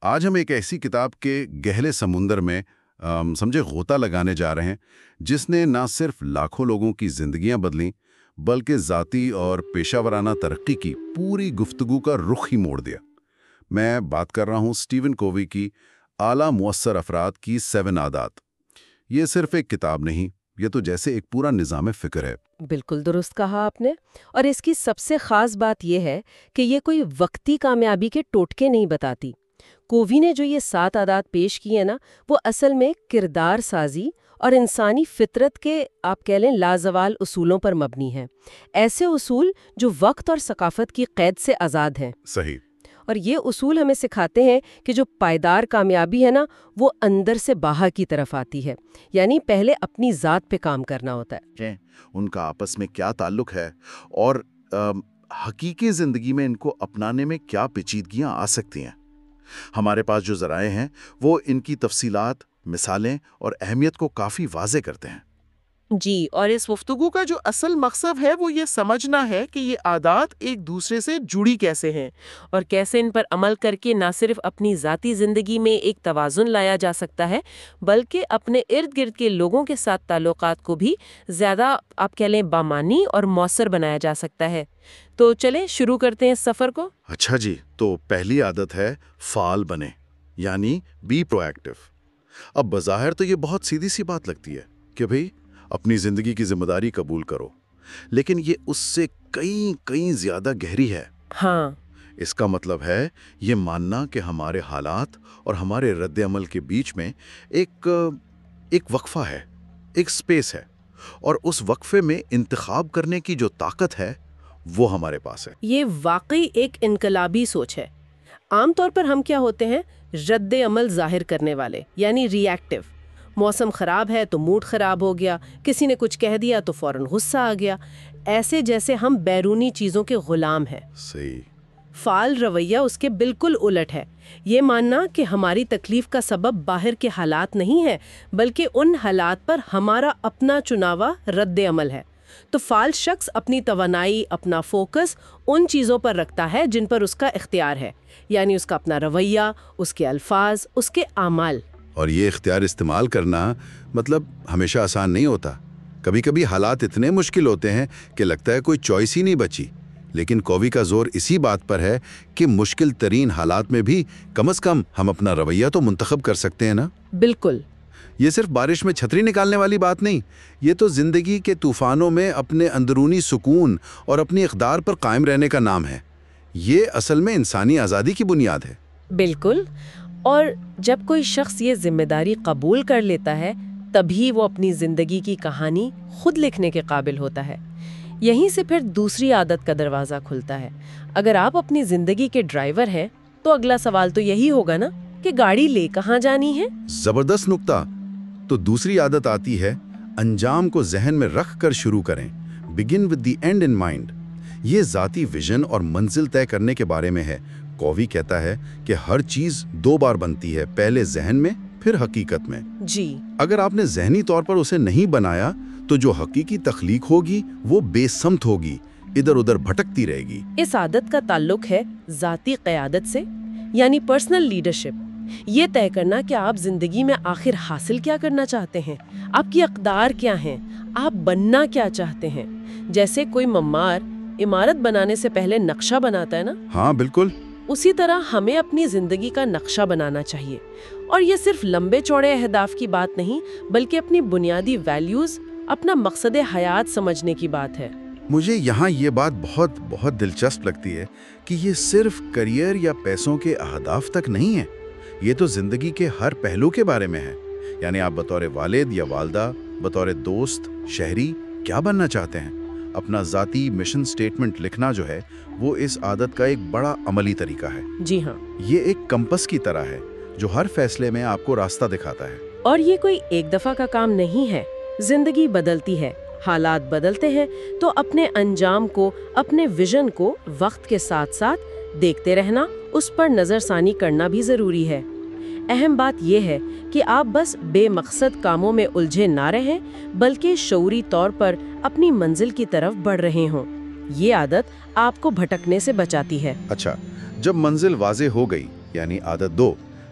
آج ہم ایک ایسی کتاب کے گہرے سمندر میں سمجھے غوطہ لگانے جا رہے ہیں جس نے نہ صرف لاکھوں لوگوں کی زندگیاں بدلیں بلکہ ذاتی اور پیشہ ورانہ ترقی کی پوری گفتگو کا رخ ہی موڑ دیا۔ میں بات کر رہا ہوں سٹیون کووی کی اعلیٰ مؤثر افراد کی 7 عادات۔ یہ صرف ایک کتاب نہیں، یہ تو جیسے ایک پورا نظام فکر ہے۔ بالکل درست کہا آپ نے، اور اس کی سب سے خاص بات یہ ہے کہ یہ کوئی وقتی کامیابی کے ٹوٹکے نہیں بتاتی۔ کووی نے جو یہ 7 عادات پیش کی ہیں نا، وہ اصل میں کردار سازی اور انسانی فطرت کے آپ کہہ لیں لازوال اصولوں پر مبنی ہیں، ایسے اصول جو وقت اور ثقافت کی قید سے آزاد ہیں۔ صحیح۔ اور یہ اصول ہمیں سکھاتے ہیں کہ جو پائیدار کامیابی ہے نا، وہ اندر سے باہر کی طرف آتی ہے، یعنی پہلے اپنی ذات پہ کام کرنا ہوتا ہے۔ ان کا آپس میں کیا تعلق ہے اور حقیقی زندگی میں ان کو اپنانے میں کیا پیچیدگیاں آ سکتی ہیں؟ ہمارے پاس جو ذرائع ہیں وہ ان کی تفصیلات، مثالیں اور اہمیت کو کافی واضح کرتے ہیں۔ جی، اور اس گفتگو کا جو اصل مقصد ہے وہ یہ سمجھنا ہے کہ یہ عادات ایک دوسرے سے جڑی کیسے ہیں اور کیسے ان پر عمل کر کے نہ صرف اپنی ذاتی زندگی میں ایک توازن لایا جا سکتا ہے بلکہ اپنے ارد گرد کے لوگوں کے ساتھ تعلقات کو بھی زیادہ آپ کہہ لیں بامانی اور مؤثر بنایا جا سکتا ہے۔ تو چلیں شروع کرتے ہیں اس سفر کو۔ اچھا جی، تو پہلی عادت ہے فعال بنے، یعنی بی پرو ایکٹیو۔ اب بظاہر تو یہ بہت سیدھی سی بات لگتی ہے کہ بھئی اپنی زندگی کی ذمہ داری قبول کرو، لیکن یہ اس سے کئی زیادہ گہری ہے۔ ہاں، اس کا مطلب ہے یہ ماننا کہ ہمارے حالات اور ہمارے رد عمل کے بیچ میں ایک وقفہ ہے، ایک سپیس ہے، اور اس وقفے میں انتخاب کرنے کی جو طاقت ہے وہ ہمارے پاس ہے۔ یہ واقعی ایک انقلابی سوچ ہے۔ عام طور پر ہم کیا ہوتے ہیں؟ رد عمل ظاہر کرنے والے، یعنی ری ایکٹیو۔ موسم خراب ہے تو موڈ خراب ہو گیا، کسی نے کچھ کہہ دیا تو فوراً غصہ آ گیا، ایسے جیسے ہم بیرونی چیزوں کے غلام ہیں۔ صحیح۔ فعال رویہ اس کے بالکل الٹ ہے، یہ ماننا کہ ہماری تکلیف کا سبب باہر کے حالات نہیں ہے بلکہ ان حالات پر ہمارا اپنا چناوا رد عمل ہے۔ تو فعال شخص اپنی توانائی، اپنا فوکس ان چیزوں پر رکھتا ہے جن پر اس کا اختیار ہے، یعنی اس کا اپنا رویہ، اس کے الفاظ، اس کے اعمال۔ اور یہ اختیار استعمال کرنا مطلب ہمیشہ آسان نہیں ہوتا۔ کبھی کبھی حالات اتنے مشکل ہوتے ہیں کہ لگتا ہے کوئی چوائس ہی نہیں بچی، لیکن کووی کا زور اسی بات پر ہے کہ مشکل ترین حالات میں بھی کم از کم ہم اپنا رویہ تو منتخب کر سکتے ہیں نا۔ بالکل۔ یہ صرف بارش میں چھتری نکالنے والی بات نہیں، یہ تو زندگی کے طوفانوں میں اپنے اندرونی سکون اور اپنی اقدار پر قائم رہنے کا نام ہے۔ یہ اصل میں انسانی آزادی کی بنیاد ہے۔ بالکل، اور جب کوئی شخص یہ ذمہ داری قبول کر لیتا ہے تبھی وہ اپنی زندگی کی کہانی خود لکھنے کے قابل ہوتا ہے۔ یہیں سے پھر دوسری عادت کا دروازہ کھلتا ہے۔ اگر آپ اپنی زندگی کے ڈرائیور ہیں تو اگلا سوال تو یہی ہوگا نا کہ گاڑی لے کہاں جانی ہے؟ زبردست نکتہ۔ تو دوسری عادت آتی ہے انجام کو ذہن میں رکھ کر شروع کریں، begin with the end in mind۔ یہ ذاتی ویژن اور منزل طے کرنے کے بارے میں ہے۔ کووی کہتا ہے کہ ہر چیز 2 بار بنتی ہے، پہلے ذہن میں پھر حقیقت میں۔ جی، اگر آپ نے ذہنی طور پر اسے نہیں بنایا تو جو حقیقی تخلیق ہوگی وہ بے سمت ہوگی، ادھر ادھر بھٹکتی رہے گی۔ اس عادت کا تعلق ہے ذاتی قیادت سے، یعنی پرسنل لیڈرشپ۔ یہ طے کرنا کہ آپ زندگی میں آخر حاصل کیا کرنا چاہتے ہیں، آپ کی اقدار کیا ہیں، آپ بننا کیا چاہتے ہیں۔ جیسے کوئی معمار عمارت بنانے سے پہلے نقشہ بناتا ہے نا، ہاں بالکل، اسی طرح ہمیں اپنی زندگی کا نقشہ بنانا چاہیے۔ اور یہ صرف لمبے چوڑے اہداف کی بات نہیں بلکہ اپنی بنیادی ویلیوز، اپنا مقصد حیات سمجھنے کی بات ہے۔ مجھے یہاں یہ بات بہت دلچسپ لگتی ہے کہ یہ صرف کریئر یا پیسوں کے اہداف تک نہیں ہے، یہ تو زندگی کے ہر پہلو کے بارے میں ہے۔ یعنی آپ بطور والد یا والدہ، بطور دوست، شہری کیا بننا چاہتے ہیں۔ اپنا ذاتی مشن سٹیٹمنٹ لکھنا جو ہے وہ اس عادت کا ایک بڑا عملی طریقہ ہے۔ جی ہاں، یہ ایک کمپس کی طرح ہے جو ہر فیصلے میں آپ کو راستہ دکھاتا ہے۔ اور یہ کوئی ایک دفعہ کا کام نہیں ہے، زندگی بدلتی ہے، حالات بدلتے ہیں، تو اپنے انجام کو، اپنے ویژن کو وقت کے ساتھ ساتھ دیکھتے رہنا، اس پر نظر ثانی کرنا بھی ضروری ہے۔ اہم بات یہ ہے کہ آپ بس بے مقصد کاموں میں الجھے نہ رہیں بلکہ شعوری طور پر اپنی منزل کی طرف بڑھ رہے ہوں۔ یہ عادت آپ کو بھٹکنے سے بچاتی ہے۔ اچھا، جب منزل واضح ہو گئی، یعنی عادت 2،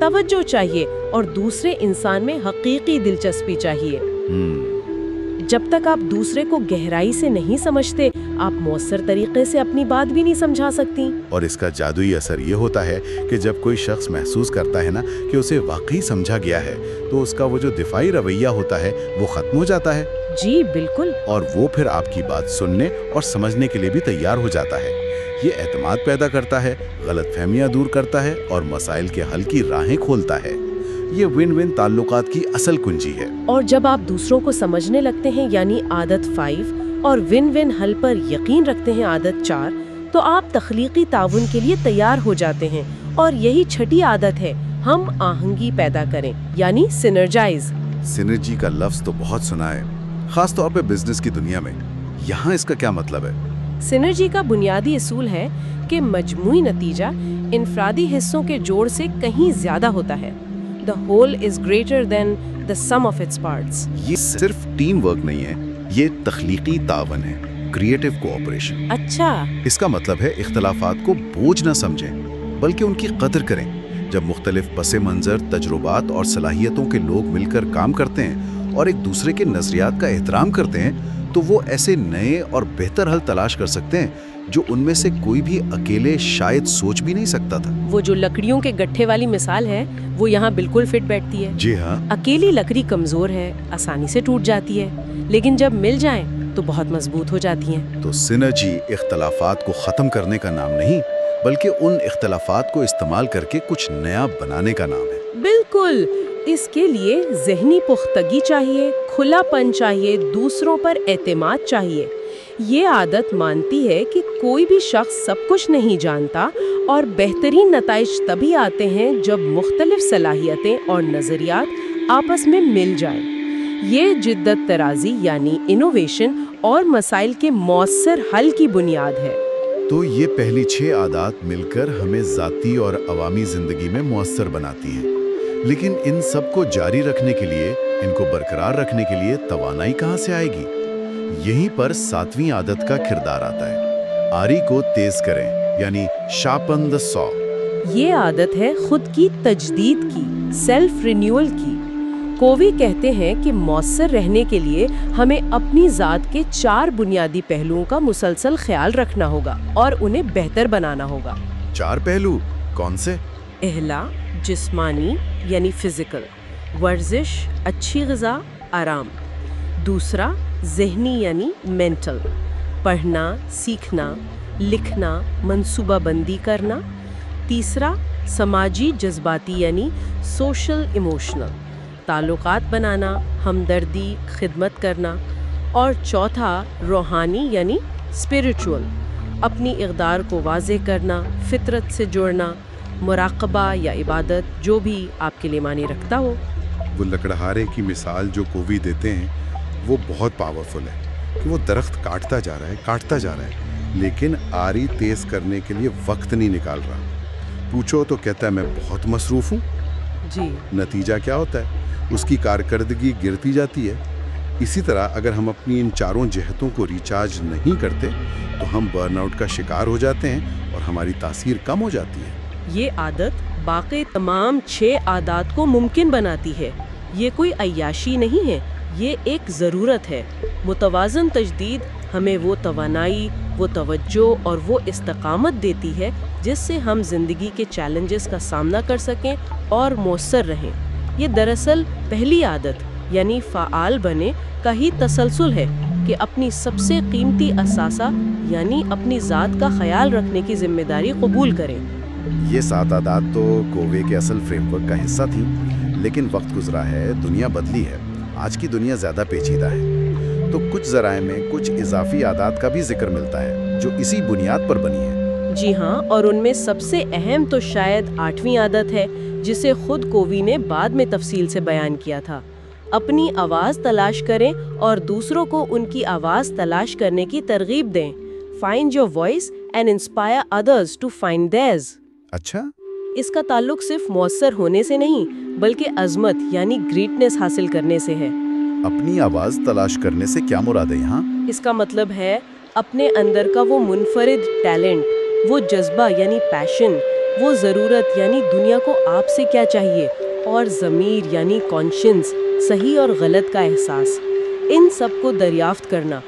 توجہ چاہیے اور دوسرے انسان میں حقیقی دلچسپی چاہیے۔ جب تک آپ دوسرے کو گہرائی سے نہیں سمجھتے، آپ مؤثر طریقے سے اپنی بات بھی نہیں سمجھا سکتی۔ اور اس کا جادوئی اثر یہ ہوتا ہے کہ جب کوئی شخص محسوس کرتا ہے نا کہ اسے واقعی سمجھا گیا ہے، تو اس کا وہ جو دفاعی رویہ ہوتا ہے وہ ختم ہو جاتا ہے۔ جی بالکل۔ اور وہ پھر آپ کی بات سننے اور سمجھنے کے لیے بھی تیار ہو جاتا ہے۔ یہ اعتماد پیدا کرتا ہے، غلط فہمیاں دور کرتا ہے اور مسائل کے حل کی راہیں کھولتا ہے۔ یہ ون ون تعلقات کی اصل کنجی ہے۔ اور جب آپ دوسروں کو سمجھنے لگتے ہیں، یعنی عادت 5، اور ون ون حل پر یقین رکھتے ہیں، عادت 4، تو آپ تخلیقی تعاون کے لیے تیار ہو جاتے ہیں۔ اور یہی چھٹی عادت ہے، ہم آہنگی پیدا کریں، یعنی سینرجائز۔ سینرجی کا لفظ تو بہت سنا ہے، خاص طور پہ بزنس کی دنیا میں۔ یہاں اس کا کیا مطلب ہے؟ سینرجی کا بنیادی اصول ہے کہ مجموعی نتیجہ انفرادی حصوں کے جوڑ سے کہیں زیادہ ہوتا ہے۔ The whole is greater than the sum of its parts۔ یہ صرف ٹیم ورک نہیں ہے، یہ تخلیقی تعاون ہے، کریٹو کوآپریشن۔ اچھا، اس کا مطلب ہے اختلافات کو بوجھ نہ سمجھیں، بلکہ ان کی قدر کریں۔ جب مختلف پس منظر، تجربات اور صلاحیتوں کے لوگ مل کر کام کرتے ہیں اور ایک دوسرے کے نظریات کا احترام کرتے ہیں، تو وہ ایسے نئے اور بہتر حل تلاش کر سکتے ہیں جو ان میں سے کوئی بھی اکیلے شاید سوچ بھی نہیں سکتا تھا۔ وہ جو لکڑیوں کے گٹھے والی مثال ہے، وہ یہاں بالکل فٹ بیٹھتی ہے۔ جی ہاں، اکیلی لکڑی کمزور ہے، آسانی سے ٹوٹ جاتی ہے، لیکن جب مل جائیں تو بہت مضبوط ہو جاتی ہیں۔ تو سینرجی اختلافات کو ختم کرنے کا نام نہیں، بلکہ ان اختلافات کو استعمال کر کے کچھ نیا بنانے کا نام ہے۔ بالکل، اس کے لیے ذہنی پختگی چاہیے، کھلا پن چاہیے، دوسروں پر اعتماد چاہیے۔ یہ عادت مانتی ہے کہ کوئی بھی شخص سب کچھ نہیں جانتا، اور بہترین نتائج تبھی آتے ہیں جب مختلف صلاحیتیں اور نظریات آپس میں مل جائیں۔ یہ جدت طرازی یعنی انوویشن اور مسائل کے مؤثر حل کی بنیاد ہے۔ تو یہ پہلی 6 عادات مل کر ہمیں ذاتی اور عوامی زندگی میں مؤثر بناتی ہیں، لیکن ان سب کو جاری رکھنے کے لیے، ان کو برقرار رکھنے کے لیے توانائی کہاں سے آئے گی؟ یہیں پر 7ویں عادت کا کردار آتا ہے، آری کو تیز کریں، یعنی شارپن دی سا۔ یہ عادت ہے خود کی تجدید کی، سیلف رینیول کی۔ کووی کہتے ہیں کہ مؤثر رہنے کے لیے ہمیں اپنی ذات کے 4 بنیادی پہلوؤں کا مسلسل خیال رکھنا ہوگا اور انہیں بہتر بنانا ہوگا۔ 4 پہلو کون سے؟ پہلا، جسمانی یعنی فزیکل، ورزش، اچھی غذا، آرام۔ دوسرا، ذہنی یعنی مینٹل، پڑھنا، سیکھنا، لکھنا، منصوبہ بندی کرنا۔ تیسرا، سماجی جذباتی یعنی سوشل ایموشنل، تعلقات بنانا، ہمدردی، خدمت کرنا۔ اور چوتھا، روحانی یعنی اسپریچول، اپنی اقدار کو واضح کرنا، فطرت سے جوڑنا، مراقبہ یا عبادت، جو بھی آپ کے لیے معنی رکھتا ہو۔ وہ لکڑہارے کی مثال جو کووی دیتے ہیں وہ بہت پاورفل ہے کہ وہ درخت کاٹتا جا رہا ہے لیکن آری تیز کرنے کے لیے وقت نہیں نکال رہا۔ پوچھو تو کہتا ہے میں بہت مصروف ہوں۔ جی، نتیجہ کیا ہوتا ہے؟ اس کی کارکردگی گرتی جاتی ہے۔ اسی طرح اگر ہم اپنی ان 4 جہتوں کو ریچارج نہیں کرتے تو ہم برن آؤٹ کا شکار ہو جاتے ہیں اور ہماری تاثیر کم ہو جاتی ہے۔ یہ عادت باقی تمام 6 عادات کو ممکن بناتی ہے۔ یہ کوئی عیاشی نہیں ہے، یہ ایک ضرورت ہے۔ متوازن تجدید ہمیں وہ توانائی، وہ توجہ اور وہ استقامت دیتی ہے جس سے ہم زندگی کے چیلنجز کا سامنا کر سکیں اور مؤثر رہیں۔ یہ دراصل پہلی عادت یعنی فعال بنے کا ہی تسلسل ہے کہ اپنی سب سے قیمتی اثاثہ یعنی اپنی ذات کا خیال رکھنے کی ذمہ داری قبول کریں۔ یہ 7 عادات تو کووے کے اصل فریم ورک کا حصہ تھیں، لیکن وقت گزرا ہے، دنیا بدلی ہے، آج کی دنیا زیادہ پیچیدہ ہے، تو کچھ ذرائع میں کچھ اضافی عادات کا بھی ذکر ملتا ہے جو اسی بنیاد پر بنی ہے۔ جی ہاں، اور ان میں سب سے اہم تو شاید 8ویں عادت ہے جسے خود کووی نے بعد میں تفصیل سے بیان کیا تھا۔ اپنی آواز تلاش کریں اور دوسروں کو ان کی آواز تلاش کرنے کی ترغیب دیں۔ Find your voice and inspire others to find theirs۔ اچھا، اس کا تعلق صرف مؤثر ہونے سے نہیں بلکہ عظمت یعنی گریٹنس حاصل کرنے سے ہے۔ اپنی آواز تلاش کرنے سے کیا مراد ہے یہاں؟ اس کا مطلب ہے اپنے اندر کا وہ منفرد ٹیلنٹ، وہ جذبہ یعنی پیشن وہ ضرورت یعنی دنیا کو آپ سے کیا چاہیے، اور ضمیر یعنی کانشنس، صحیح اور غلط کا احساس، ان سب کو دریافت کرنا،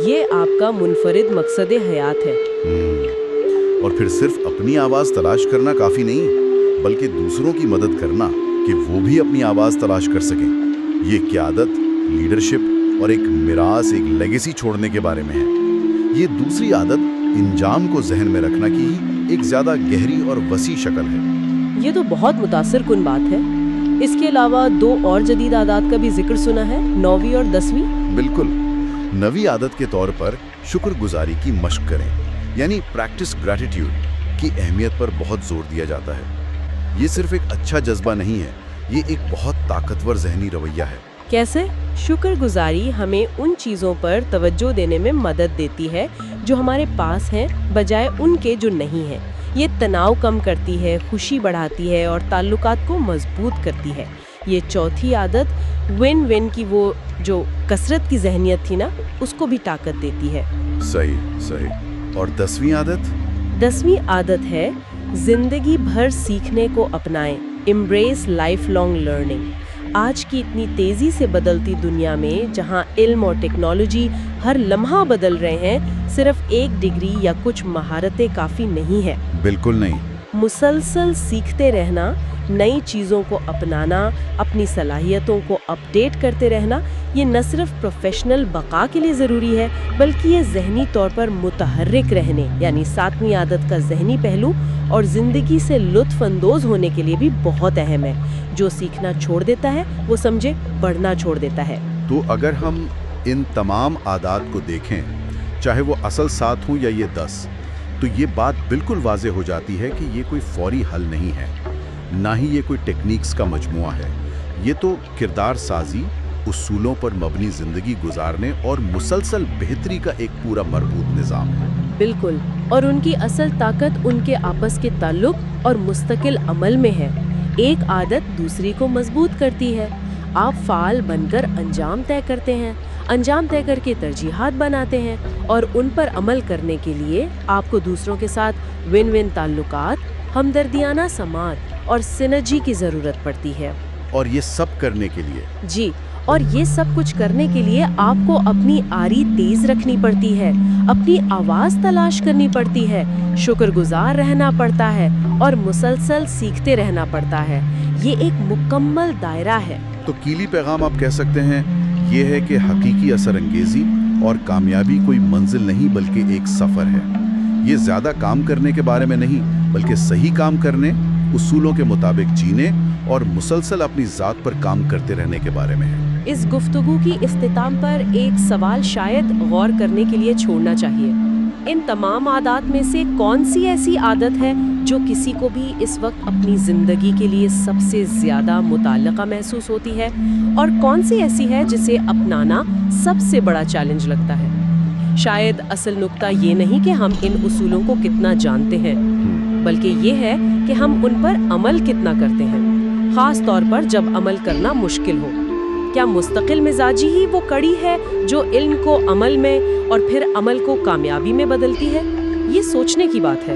یہ آپ کا منفرد مقصد حیات ہے۔ اور پھر صرف اپنی آواز تلاش کرنا کافی نہیں، بلکہ دوسروں کی مدد کرنا کہ وہ بھی اپنی آواز تلاش کر سکیں۔ یہ قیادت، لیڈرشپ اور ایک میراث، ایک لیگیسی چھوڑنے کے بارے میں ہے۔ یہ دوسری عادت انجام کو ذہن میں رکھنا کی ایک زیادہ گہری اور وسیع شکل ہے۔ یہ تو بہت متاثر کن بات ہے۔ اس کے علاوہ 2 اور جدید عادات کا بھی ذکر سنا ہے، 9ویں اور 10ویں۔ بالکل، 9ویں عادت کے طور پر شکر گزاری کی مشق کریں، یعنی پریکٹس گریٹیٹیوڈ کی اہمیت پر بہت زور دیا جاتا ہے۔ یہ صرف ایک اچھا جذبہ نہیں ہے، یہ ایک بہت طاقتور ذہنی رویہ ہے۔ کیسے؟ شکر گزاری ہمیں ان چیزوں پر توجہ دینے میں مدد دیتی ہے جو ہمارے پاس ہیں، بجائے ان کے جو نہیں ہیں۔ یہ تناؤ کم کرتی ہے، خوشی بڑھاتی ہے اور تعلقات کو مضبوط کرتی ہے۔ یہ چوتھی عادت ون ون کی وہ جو کثرت کی ذہنیت تھی نا، اس کو بھی طاقت دیتی ہے۔ صحیح۔ اور 10ویں عادت؟ 10ویں عادت ہے زندگی بھر سیکھنے کو اپنائیں، امبریس لائف لانگ لرننگ۔ آج کی اتنی تیزی سے بدلتی دنیا میں، جہاں علم اور ٹیکنالوجی ہر لمحہ بدل رہے ہیں، صرف ایک ڈگری یا کچھ مہارتیں کافی نہیں ہے۔ بالکل نہیں۔ مسلسل سیکھتے رہنا، نئی چیزوں کو اپنانا، اپنی صلاحیتوں کو اپ ڈیٹ کرتے رہنا، یہ نہ صرف پروفیشنل بقا کے لیے ضروری ہے، بلکہ یہ ذہنی طور پر متحرک رہنے یعنی 7ویں عادت کا ذہنی پہلو اور زندگی سے لطف اندوز ہونے کے لیے بھی بہت اہم ہے۔ جو سیکھنا چھوڑ دیتا ہے وہ سمجھے بڑھنا چھوڑ دیتا ہے۔ تو اگر ہم ان تمام عادات کو دیکھیں، چاہے وہ اصل 7 ہوں یا یہ 10، تو یہ بات بالکل واضح ہو جاتی ہے کہ یہ کوئی فوری حل نہیں ہے، نہ ہی یہ کوئی ٹیکنیکس کا مجموعہ ہے۔ یہ تو کردار سازی، اصولوں پر مبنی زندگی گزارنے اور مسلسل بہتری کا ایک پورا مربوط نظام ہے۔ بالکل، اور ان کی اصل طاقت ان کے آپس کے تعلق اور مستقل عمل میں ہے۔ ایک عادت دوسری کو مضبوط کرتی ہے۔ آپ فعال بن کر انجام طے کرتے ہیں، انجام طے کر کے ترجیحات بناتے ہیں، اور ان پر عمل کرنے کے لیے آپ کو دوسروں کے ساتھ ون ون تعلقات، ہمدردیانہ سماعت اور سینرجی کی ضرورت پڑتی ہے۔ اور یہ سب کرنے کے لیے جی، اور یہ سب کچھ کرنے کے لیے آپ کو اپنی آری تیز رکھنی پڑتی ہے، اپنی آواز تلاش کرنی پڑتی ہے، شکر گزار رہنا پڑتا ہے اور مسلسل سیکھتے رہنا پڑتا ہے۔ یہ ایک مکمل دائرہ ہے۔ تو کیلی پیغام آپ کہہ سکتے ہیں یہ ہے کہ حقیقی اثر انگیزی اور کامیابی کوئی منزل نہیں بلکہ ایک سفر ہے۔ یہ زیادہ کام کرنے کے بارے میں نہیں، بلکہ صحیح کام کرنے، اصولوں کے مطابق جینے اور مسلسل اپنی ذات پر کام کرتے رہنے کے بارے میں ہے۔ اس گفتگو کی اختتام پر ایک سوال شاید غور کرنے کے لیے چھوڑنا چاہیے۔ ان تمام عادات میں سے کون سی ایسی عادت ہے جو کسی کو بھی اس وقت اپنی زندگی کے لیے سب سے زیادہ متعلقہ محسوس ہوتی ہے، اور کون سی ایسی ہے جسے اپنانا سب سے بڑا چیلنج لگتا ہے؟ شاید اصل نقطہ یہ نہیں کہ ہم ان اصولوں کو کتنا جانتے ہیں، بلکہ یہ ہے کہ ہم ان پر عمل کتنا کرتے ہیں، خاص طور پر جب عمل کرنا مشکل ہو۔ کیا مستقل مزاجی ہی وہ کڑی ہے جو علم کو عمل میں اور پھر عمل کو کامیابی میں بدلتی ہے؟ یہ سوچنے کی بات ہے۔